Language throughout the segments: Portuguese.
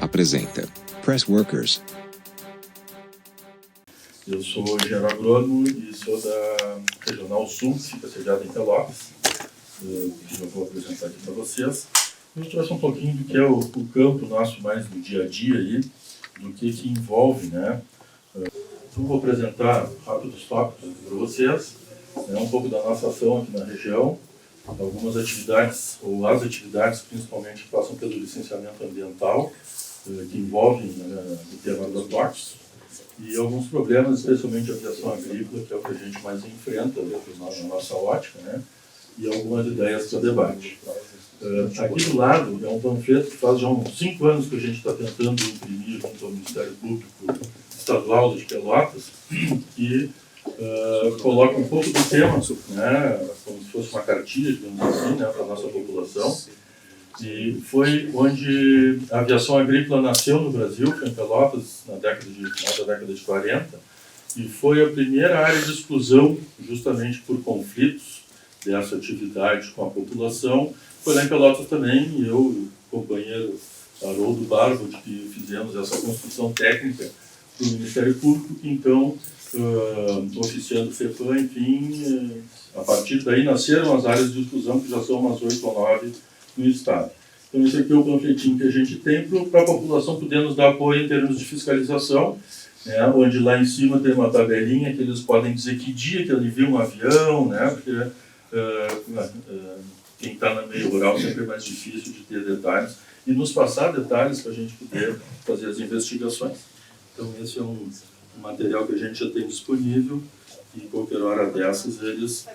apresenta Press Workers. Eu sou engenheiro agrônomo e sou da Regional Sul, que fica sediada em Pelotas, que eu vou apresentar aqui para vocês. Eu trouxe um pouquinho do que é o campo nosso mais do dia a dia aí, do que envolve, né? Então vou apresentar rápidos tópicos aqui para vocês, um pouco da nossa ação aqui na região, algumas atividades, ou as atividades principalmente que passam pelo licenciamento ambiental, que envolvem o tema agrotóxicos, e alguns problemas, especialmente a aviação agrícola, que é o que a gente mais enfrenta na nossa ótica, né? E algumas ideias para debate. Aqui do lado é um panfleto que faz já uns 5 anos que a gente está tentando imprimir junto ao Ministério Público Estadual de Pelotas, que coloca um pouco do tema, né? Como se fosse uma cartilha, digamos assim, né? Para a nossa população. E foi onde a aviação agrícola nasceu no Brasil, foi em Pelotas, na década de 40, e foi a primeira área de exclusão, justamente por conflitos dessa atividade com a população. Foi lá em Pelotas também, e eu e o companheiro Haroldo Barbo, que fizemos essa construção técnica para o Ministério Público, que então, oficiando o FEPAM, enfim, a partir daí nasceram as áreas de exclusão, que já são umas 8 ou 9 no Estado. Então esse aqui é o panfletinho que a gente tem para a população poder nos dar apoio em termos de fiscalização, né, onde lá em cima tem uma tabelinha que eles podem dizer que dia que ele viu um avião, né, porque quem está no meio rural sempre é mais difícil de ter detalhes, e nos passar detalhes para a gente poder fazer as investigações. Então esse é um material que a gente já tem disponível, e qualquer hora dessas eles...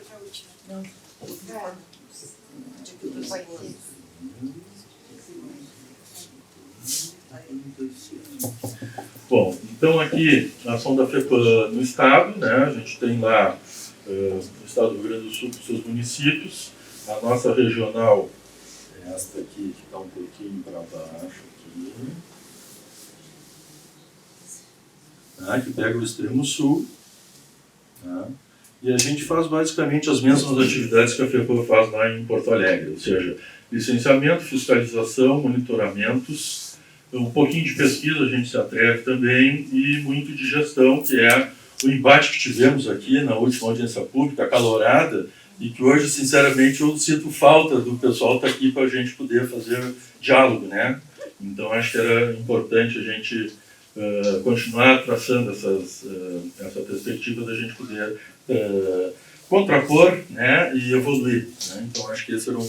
Bom, então aqui a ação da FEPAM no Estado, né? A gente tem lá o Estado do Rio Grande do Sul com seus municípios, a nossa regional é esta aqui, que está um pouquinho para baixo aqui, que pega o extremo sul, tá? E a gente faz basicamente as mesmas atividades que a FEPAM faz lá em Porto Alegre, ou seja, licenciamento, fiscalização, monitoramentos, um pouquinho de pesquisa a gente se atreve também, e muito de gestão, que é o embate que tivemos aqui na última audiência pública, acalorada, e que hoje, sinceramente, eu sinto falta do pessoal estar aqui para a gente poder fazer diálogo, né? Então, acho que era importante a gente continuar traçando essa perspectiva da gente poder contrapor, né, e evoluir, né? Então, acho que esse era um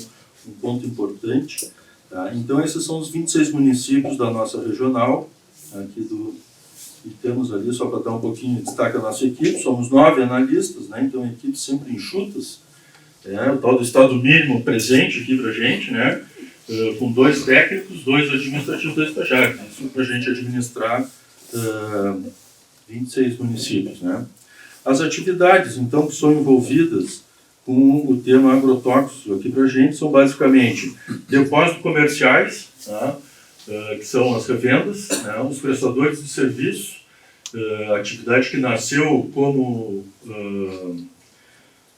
ponto importante. Tá? Então, esses são os 26 municípios da nossa regional, aqui e temos ali, só para dar um pouquinho de destaque a nossa equipe, somos 9 analistas, né? Então, equipes sempre enxutas, o tal do estado mínimo presente aqui para a gente, né? Com 2 técnicos, 2 administrativos, 2 estagiários, isso para a gente administrar 26 municípios, né? As atividades, então, que são envolvidas com o tema agrotóxicos aqui para a gente são basicamente depósitos comerciais, tá? Que são as revendas, né? Os prestadores de serviço, atividade que nasceu como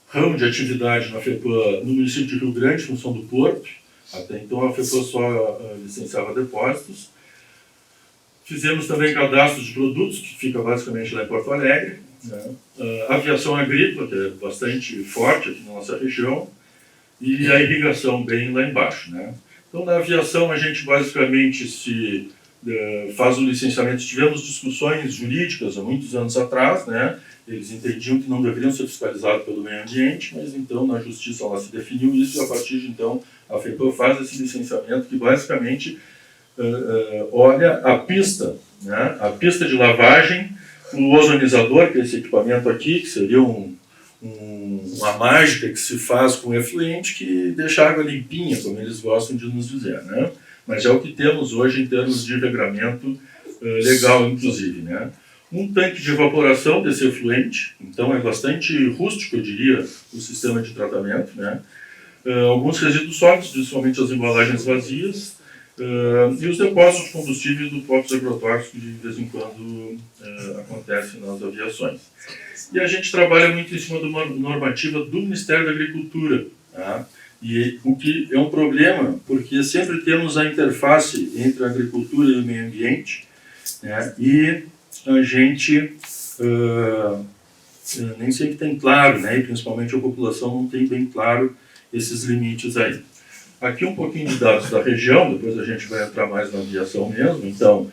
ramo de atividade na FEPAM no município de Rio Grande, função do Porto. Até então a FEPAM só licenciava depósitos. Fizemos também cadastro de produtos, que fica basicamente lá em Porto Alegre, né? Aviação agrícola, que é bastante forte aqui na nossa região, e a irrigação bem lá embaixo, né? Então, na aviação, a gente basicamente faz o licenciamento. Tivemos discussões jurídicas há muitos anos atrás, né? Eles entendiam que não deveriam ser fiscalizados pelo meio ambiente, mas então na justiça lá se definiu isso, e a partir de então a FEPAM faz esse licenciamento que basicamente olha a pista, né? A pista de lavagem, o ozonizador, que é esse equipamento aqui, que seria uma mágica que se faz com efluente que deixa a água limpinha, como eles gostam de nos dizer, né? Mas é o que temos hoje em termos de regramento legal, inclusive, né? Um tanque de evaporação desse efluente, então é bastante rústico, eu diria, o sistema de tratamento, né? Alguns resíduos sólidos, principalmente as embalagens vazias, e os depósitos de combustível do próprio agrotóxico, de vez em quando acontece nas aviações. E a gente trabalha muito em cima de uma normativa do Ministério da Agricultura, tá? E o que é um problema, porque sempre temos a interface entre a agricultura e o meio ambiente, né? E a gente nem sempre tem claro, né? E principalmente a população não tem bem claro esses limites aí. Aqui um pouquinho de dados da região, depois a gente vai entrar mais na aviação mesmo. Então,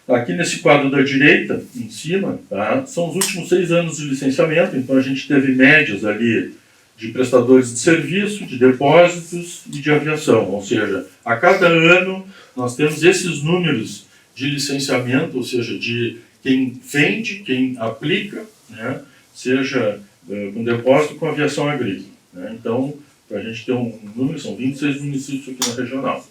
aqui nesse quadro da direita, em cima, tá, são os últimos 6 anos de licenciamento. Então a gente teve médias ali de prestadores de serviço, de depósitos e de aviação. Ou seja, a cada ano nós temos esses números de licenciamento, ou seja, de quem vende, quem aplica, né, seja com depósito com aviação agrícola. Né? Então, para a gente ter um número, são 26 municípios aqui na regional.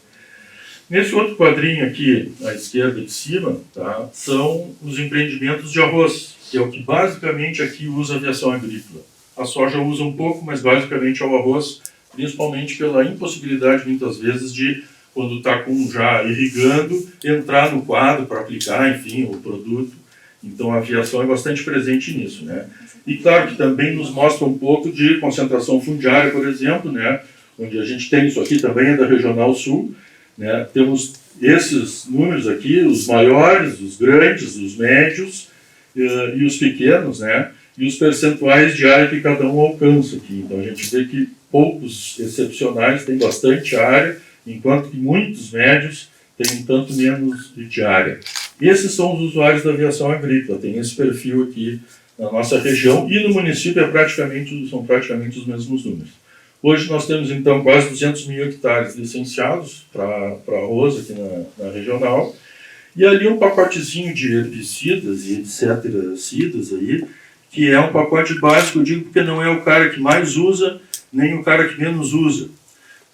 Nesse outro quadrinho aqui, à esquerda de cima, tá, são os empreendimentos de arroz, que é o que basicamente aqui usa aviação agrícola. A soja usa um pouco, mas basicamente é o arroz, principalmente pela impossibilidade, muitas vezes, de, quando está já irrigando, entrar no quadro para aplicar, enfim, o produto. Então a aviação é bastante presente nisso, né? E claro que também nos mostra um pouco de concentração fundiária, por exemplo, né? Onde a gente tem isso aqui também é da Regional Sul, né? Temos esses números aqui, os maiores, os grandes, os médios e os pequenos, né? E os percentuais de área que cada um alcança aqui. Então a gente vê que poucos excepcionais têm bastante área, enquanto que muitos médios têm um tanto menos de área. Esses são os usuários da aviação agrícola, tem esse perfil aqui na nossa região, e no município são praticamente os mesmos números. Hoje nós temos então quase 200 mil hectares licenciados para arroz aqui na regional, e ali um pacotezinho de herbicidas e inseticidas aí, que é um pacote básico, eu digo porque não é o cara que mais usa, nem o cara que menos usa.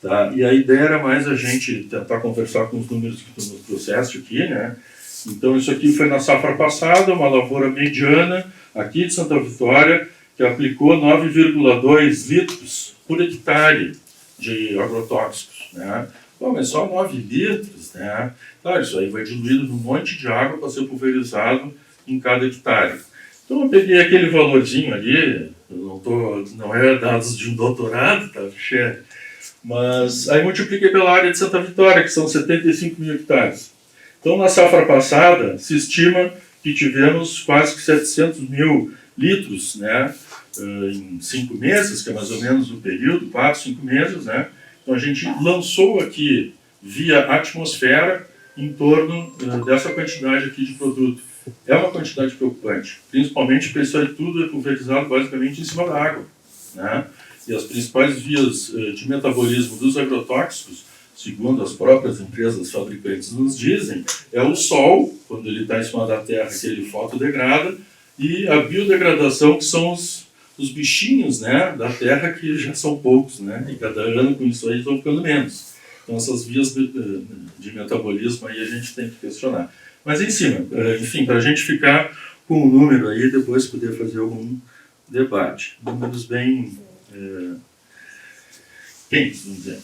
Tá? E a ideia era mais a gente tentar conversar com os números que tu nos trouxeste aqui, né? Então isso aqui foi na safra passada, uma lavoura mediana, aqui de Santa Vitória, que aplicou 9,2 litros por hectare de agrotóxicos, né? Pô, mas só 9 litros, né? Claro, isso aí vai diluído num monte de água para ser pulverizado em cada hectare. Então eu peguei aquele valorzinho ali, não é dados de um doutorado, tá, chefe? Mas aí multipliquei pela área de Santa Vitória, que são 75 mil hectares. Então na safra passada se estima que tivemos quase que 700 mil litros, né, em 5 meses, que é mais ou menos o período, 4, 5 meses, né? Então a gente lançou aqui via atmosfera em torno dessa quantidade aqui de produto. É uma quantidade preocupante, principalmente porque isso aí tudo é pulverizado basicamente em cima da água, né? E as principais vias de metabolismo dos agrotóxicos, segundo as próprias empresas fabricantes nos dizem, é o sol, quando ele está em cima da terra, que ele fotodegrada, e a biodegradação, que são os bichinhos, né, da terra, que já são poucos, né? E cada ano com isso aí estão ficando menos. Então essas vias de metabolismo aí a gente tem que questionar. Mas em cima, enfim, para a gente ficar com o número aí, depois poder fazer algum debate. Números bem quentes, vamos dizer.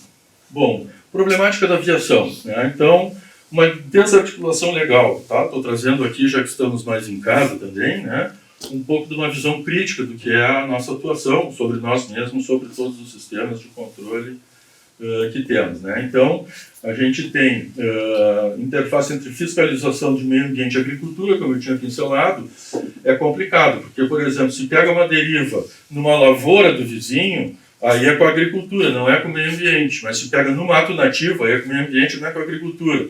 Bom, problemática da aviação, né? Então, uma desarticulação legal, tá? Estou trazendo aqui, já que estamos mais em casa também, né? Um pouco de uma visão crítica do que é a nossa atuação sobre nós mesmos, sobre todos os sistemas de controle que temos, né? Então, a gente tem interface entre fiscalização de meio ambiente e agricultura, como eu tinha pincelado, é complicado, porque, por exemplo, se pega uma deriva numa lavoura do vizinho, aí é com a agricultura, não é com o meio ambiente, mas se pega no mato nativo, aí é com o meio ambiente, não é com a agricultura.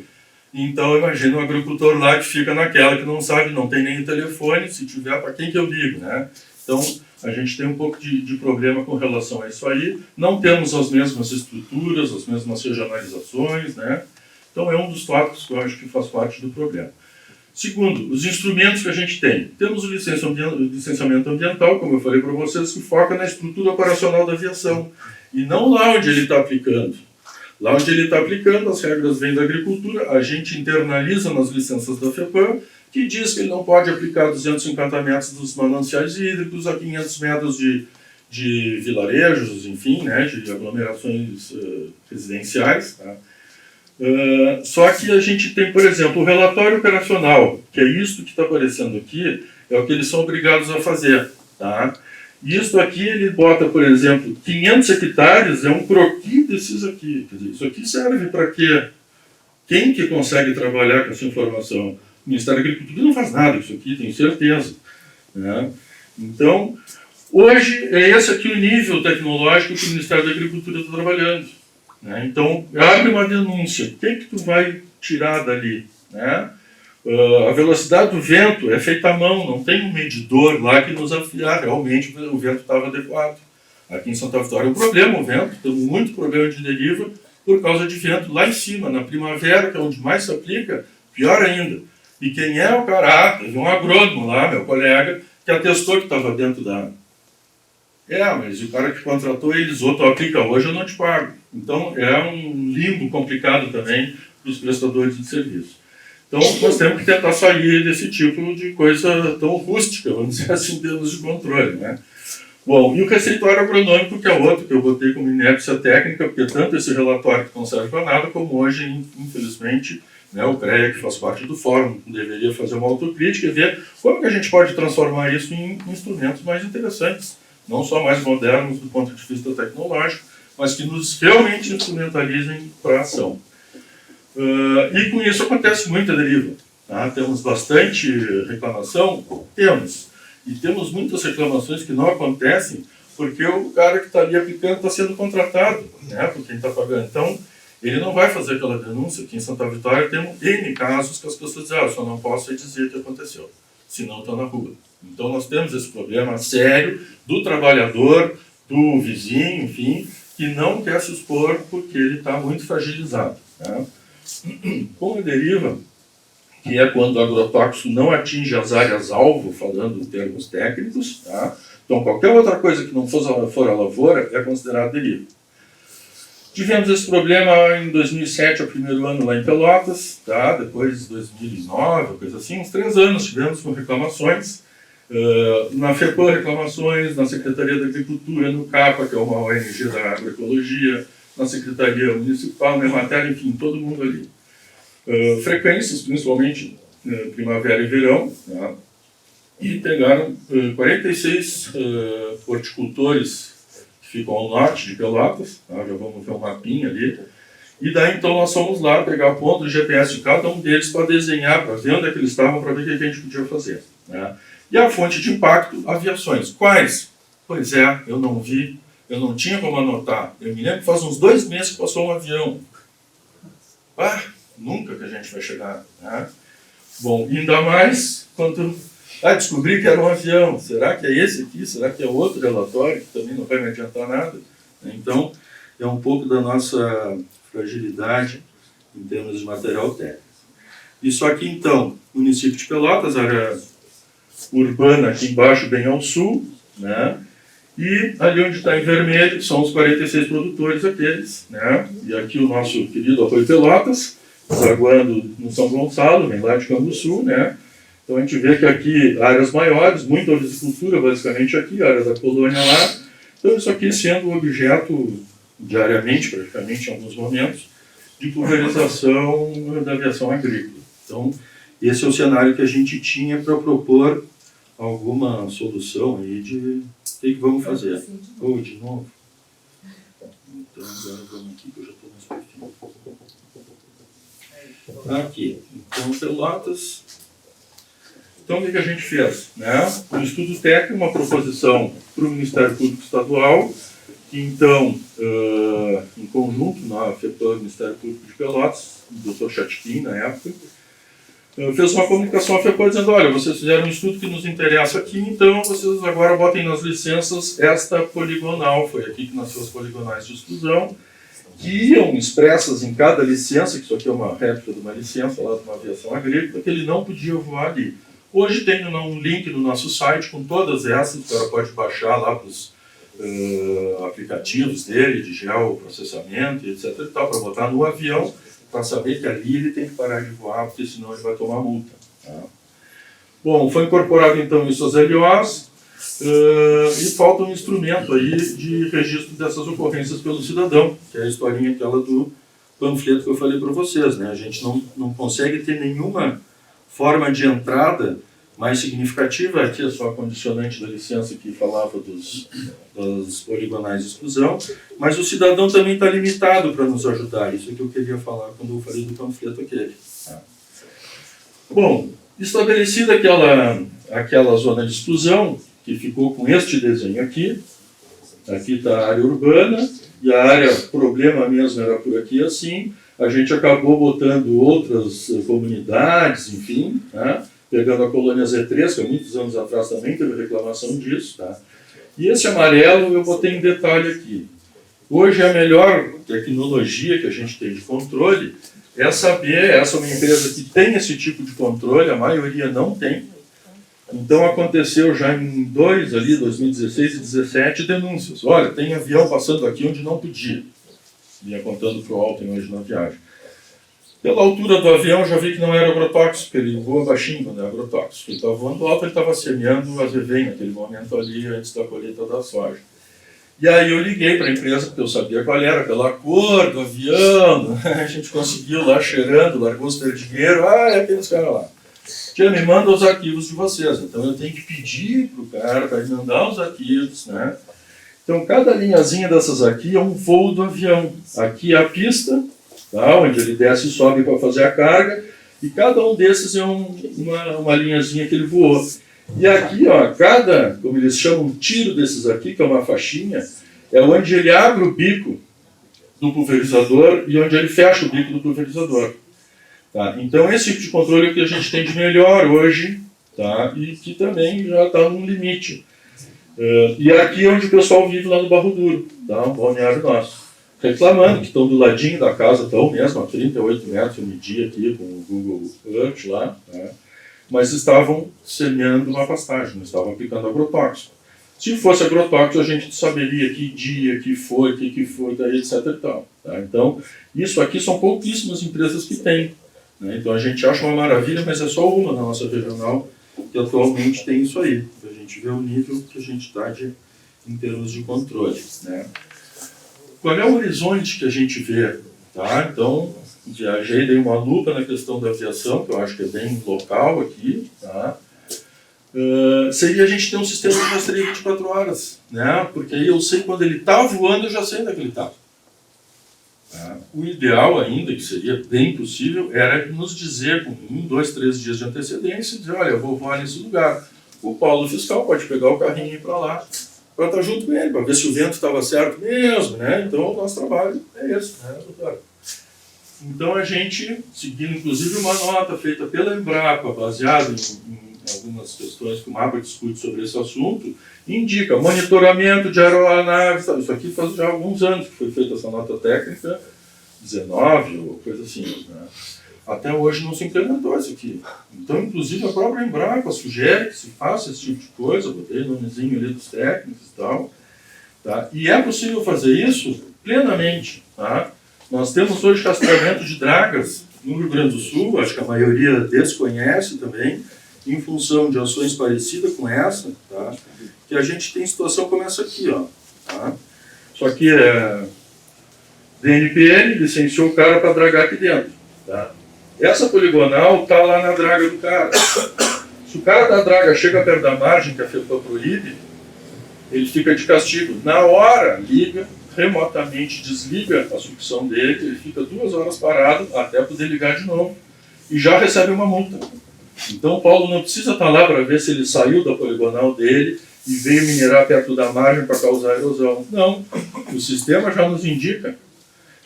Então, imagina um agricultor lá que fica naquela, que não sabe, não tem nem telefone, se tiver, para quem que eu ligo, né? Então, a gente tem um pouco de problema com relação a isso aí. Não temos as mesmas estruturas, as mesmas regionalizações, né? Então, é um dos tópicos que eu acho que faz parte do problema. Segundo, os instrumentos que a gente tem. Temos o licenciamento ambiental, como eu falei para vocês, que foca na estrutura operacional da aviação, e não lá onde ele está aplicando. Lá onde ele está aplicando, as regras vêm da agricultura, a gente internaliza nas licenças da FEPAM, que diz que ele não pode aplicar 250 metros dos mananciais hídricos a 500 metros de vilarejos, enfim, né, de aglomerações residenciais. Tá? Só que a gente tem, por exemplo, o relatório operacional, que é isso que está aparecendo aqui, é o que eles são obrigados a fazer. Tá? Isso aqui ele bota, por exemplo, 500 hectares é um croquis desses aqui. Quer dizer, isso aqui serve para quê? Quem que consegue trabalhar com essa informação? O Ministério da Agricultura não faz nada com isso aqui, tenho certeza. Né? Então, hoje é esse aqui o nível tecnológico que o Ministério da Agricultura está trabalhando. Né? Então, abre uma denúncia. O que tu vai tirar dali? Né? A velocidade do vento é feita à mão, não tem um medidor lá que nos afiar. Realmente o vento estava adequado. Aqui em Santa Vitória é um problema o vento, temos muito problema de deriva por causa de vento lá em cima, na primavera, que é onde mais se aplica, pior ainda. E quem é o cara? Teve um agrônomo lá, meu colega, que atestou que estava dentro da água. Mas o cara que contratou eles, tu aplica hoje, eu não te pago. Então é um limbo complicado também para os prestadores de serviço. Então nós temos que tentar sair desse tipo de coisa tão rústica, vamos dizer assim, em termos de controle, né? Bom, e o receituário agronômico, que é outro que eu botei como inépcia técnica, porque tanto esse relatório que não serve para nada, como hoje, infelizmente, né, o CREA, que faz parte do fórum, deveria fazer uma autocrítica e ver como que a gente pode transformar isso em instrumentos mais interessantes, não só mais modernos do ponto de vista tecnológico, mas que nos realmente instrumentalizem para a ação. E com isso acontece muita deriva. Tá? Temos bastante reclamação? Temos. E temos muitas reclamações que não acontecem porque o cara que está ali aplicando está sendo contratado, né, por quem está pagando. Então, ele não vai fazer aquela denúncia. Aqui em Santa Vitória temos N casos que as pessoas dizem, eu só não posso dizer o que aconteceu, senão estou na rua. Então, nós temos esse problema sério do trabalhador, do vizinho, enfim, que não quer se expor porque ele está muito fragilizado. Né? Com a deriva, que é quando o agrotóxico não atinge as áreas-alvo, falando em termos técnicos, tá? Então qualquer outra coisa que não for a lavoura é considerada deriva. Tivemos esse problema em 2007, o primeiro ano lá em Pelotas, tá? Depois 2009, coisa assim, uns 3 anos tivemos com reclamações, na FEPAM reclamações, na Secretaria da Agricultura, no CAPA, que é uma ONG da agroecologia, na Secretaria Municipal, na Emater, enfim, todo mundo ali. Frequências, principalmente primavera e verão, tá? E pegaram 46 horticultores que ficam ao norte de Pelotas, tá? Já vamos ver um mapinha ali, e daí então nós fomos lá pegar ponto de GPS de cada um deles para desenhar, para ver onde é que eles estavam, para ver o que a gente podia fazer. Né? E a fonte de impacto, aviações. Quais? Pois é, eu não vi, eu não tinha como anotar. Eu me lembro que faz uns 2 meses que passou um avião. Nunca que a gente vai chegar. Né? Bom, ainda mais quando descobri que era um avião. Será que é esse aqui? Será que é outro relatório? Que também não vai me adiantar nada. Então, é um pouco da nossa fragilidade em termos de material técnico. Isso aqui, então, município de Pelotas, área urbana aqui embaixo, bem ao sul, né? E ali onde está em vermelho são os 46 produtores aqueles, né? E aqui o nosso querido Arroio Pelotas, desaguando no São Gonçalo, vem lá de Canguçu, né? Então a gente vê que aqui áreas maiores, muita horticultura basicamente aqui, área da colônia lá. Então isso aqui sendo objeto diariamente, praticamente em alguns momentos, de pulverização da aviação agrícola. Então esse é o cenário que a gente tinha para propor alguma solução aí de o que vamos fazer. De novo? Então agora vamos aqui que eu já estou mais pertinho. Aqui, então Pelotas. Então o que a gente fez? Né? Um estudo técnico, uma proposição para o Ministério Público Estadual, que então, em conjunto, na FEPAM, Ministério Público de Pelotas, o Dr. Chatkin, na época, fez uma comunicação à FEPAM dizendo, olha, vocês fizeram um estudo que nos interessa aqui, então vocês agora botem nas licenças esta poligonal, foi aqui que nasceu as poligonais de exclusão, que iam expressas em cada licença, que isso aqui é uma réplica de uma licença lá de uma aviação agrícola, que ele não podia voar ali. Hoje tem um link no nosso site com todas essas, o cara pode baixar lá para os aplicativos dele, de geoprocessamento, etc. e tal, para botar no avião, para saber que ali ele tem que parar de voar, porque senão ele vai tomar multa. Tá? Bom, foi incorporado então isso às LOAs, e falta um instrumento aí de registro dessas ocorrências pelo cidadão, que é a historinha aquela do panfleto que eu falei para vocês. Né? A gente não consegue ter nenhuma forma de entrada mais significativa, aqui é só a condicionante da licença que falava das poligonais de exclusão, mas o cidadão também está limitado para nos ajudar. Isso é que eu queria falar quando eu falei do panfleto aquele. Bom, estabelecida aquela zona de exclusão, que ficou com este desenho aqui está a área urbana, e a área problema mesmo era por aqui assim, a gente acabou botando outras comunidades, enfim, tá? Pegando a colônia Z3, que há muitos anos atrás também teve reclamação disso, tá? E esse amarelo eu botei em detalhe aqui. Hoje a melhor tecnologia que a gente tem de controle é saber, essa é uma empresa que tem esse tipo de controle, a maioria não tem. Então aconteceu já em 2016 e 2017, denúncias. Olha, tem avião passando aqui onde não podia. Vinha contando para o Alten hoje na viagem. Pela altura do avião, já vi que não era agrotóxico, ele voa baixinho quando é agrotóxico. Ele estava voando alto, ele estava semeando a azevém naquele momento ali, antes da colheita da soja. E aí eu liguei para a empresa, porque eu sabia qual era, pela cor do avião, a gente conseguiu lá cheirando, largou os perdigueiros, é aqueles caras lá. Tia, me manda os arquivos de vocês, então eu tenho que pedir para o cara para mandar os arquivos, né? Então cada linhazinha dessas aqui é um voo do avião. Aqui é a pista, tá, onde ele desce e sobe para fazer a carga, e cada um desses é uma linhazinha que ele voou. E aqui, ó, como eles chamam, tiro desses aqui, que é uma faixinha, é onde ele abre o bico do pulverizador e onde ele fecha o bico do pulverizador. Tá? Então esse tipo de controle é o que a gente tem de melhor hoje, tá? E que também já está num limite. E aqui é onde o pessoal vive lá no Barro Duro, tá? Um balneário nosso. Reclamando que estão do ladinho da casa, estão mesmo, a 38 metros, eu medi aqui com o Google Earth lá, né? Mas estavam semeando uma pastagem, não estavam aplicando agrotóxico. Se fosse agrotóxico, a gente saberia que dia, que foi, daí, etc. e tal, tá? Então, isso aqui são pouquíssimas empresas que têm, né? Então a gente acha uma maravilha, mas é só uma na nossa regional que atualmente tem isso aí. A gente vê o nível que a gente está em termos de controle, né? Qual é o horizonte que a gente vê? Tá? Então, viajei, dei uma lupa na questão da aviação, que eu acho que é bem local aqui. Tá? Seria a gente ter um sistema de rastreio 24 horas, né? Porque aí eu sei quando ele está voando, eu já sei onde é que ele está. Tá? O ideal ainda, que seria bem possível, era nos dizer com 1, 2, 3 dias de antecedência, dizer, olha, eu vou voar nesse lugar. O Paulo Fiscal pode pegar o carrinho e ir para lá, para estar junto com ele, para ver se o vento estava certo mesmo, né? Então o nosso trabalho é esse, né, doutor? Então a gente, seguindo inclusive uma nota feita pela Embrapa, baseada em algumas questões que o MAPA discute sobre esse assunto, indica monitoramento de aeronaves, isso aqui faz já alguns anos que foi feita essa nota técnica, 19 ou coisa assim, né? Até hoje não se implementou isso aqui. Então, inclusive, a própria Embrapa sugere que se faça esse tipo de coisa, botei o nomezinho ali dos técnicos e tal. Tá? E é possível fazer isso plenamente. Tá? Nós temos hoje rastreamento de dragas no Rio Grande do Sul, acho que a maioria desconhece também, em função de ações parecidas com essa, tá? Que a gente tem situação como essa aqui, ó. Tá? Só que DNPL licenciou o cara para dragar aqui dentro. Tá? Essa poligonal está lá na draga do cara. Se o cara da draga chega perto da margem que a FEPA proíbe, ele fica de castigo. Na hora, liga, remotamente desliga a sucção dele, ele fica 2 horas parado até poder ligar de novo e já recebe uma multa. Então o Paulo não precisa estar lá para ver se ele saiu da poligonal dele e veio minerar perto da margem para causar erosão. Não, o sistema já nos indica.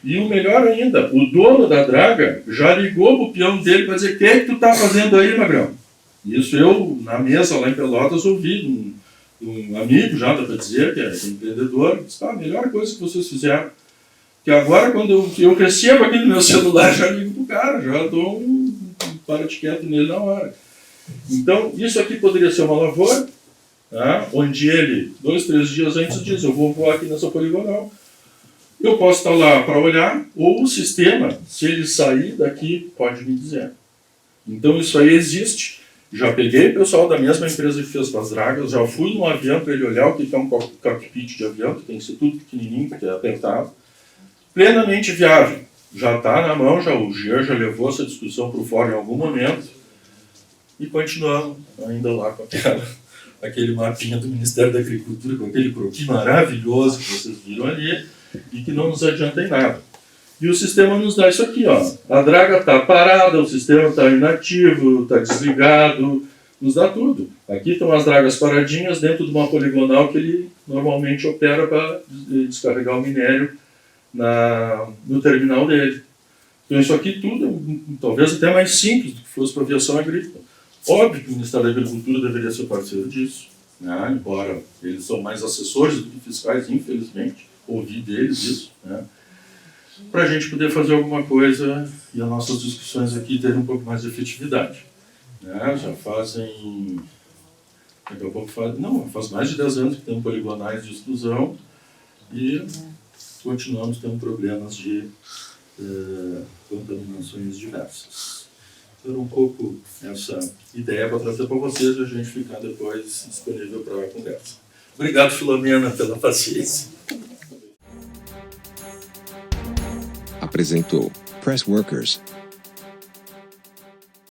E o melhor ainda, o dono da draga já ligou para o peão dele para dizer: o que é que tu está fazendo aí, Magrão? Isso eu, na mesa lá em Pelotas, ouvi um amigo já, dá para dizer, que é empreendedor, disse: a melhor coisa que vocês fizeram. Que agora, quando eu recebo aqui no meu celular, já ligo para o cara, já dou um para-te-quieto nele na hora. Então, isso aqui poderia ser uma lavoura, tá? Onde ele, 2, 3 dias antes, diz: eu vou voar aqui nessa poligonal. Eu posso estar lá para olhar, ou o sistema, se ele sair daqui, pode me dizer. Então isso aí existe. Já peguei o pessoal da mesma empresa que fez as dragas, já fui no avião para ele olhar o que é um cockpit de avião, que tem que ser tudo pequenininho, porque é apertado. Plenamente viável. Já está na mão, o Jean já levou essa discussão para o fórum em algum momento. e continuamos ainda lá com aquele mapinha do Ministério da Agricultura, com aquele croquis maravilhoso que vocês viram ali, e que não nos adianta em nada. E o sistema nos dá isso aqui, ó. A draga está parada, o sistema está inativo, está desligado, nos dá tudo. Aqui estão as dragas paradinhas dentro de uma poligonal que ele normalmente opera para descarregar o minério no terminal dele. Então isso aqui tudo, talvez até mais simples do que fosse para a aviação agrícola. Óbvio que o Ministério da Agricultura deveria ser parceiro disso, né? Embora eles são mais assessores do que fiscais, infelizmente, ouvi deles isso, né? Para a gente poder fazer alguma coisa e as nossas discussões aqui terem um pouco mais de efetividade. Né? Já fazem... Daqui a pouco faz mais de 10 anos que tem poligonais de exclusão e continuamos tendo problemas de contaminações diversas. Então, um pouco essa ideia para trazer para vocês e a gente ficar depois disponível para a conversa. Obrigado, Filomena, pela paciência. Apresentou Press Workers.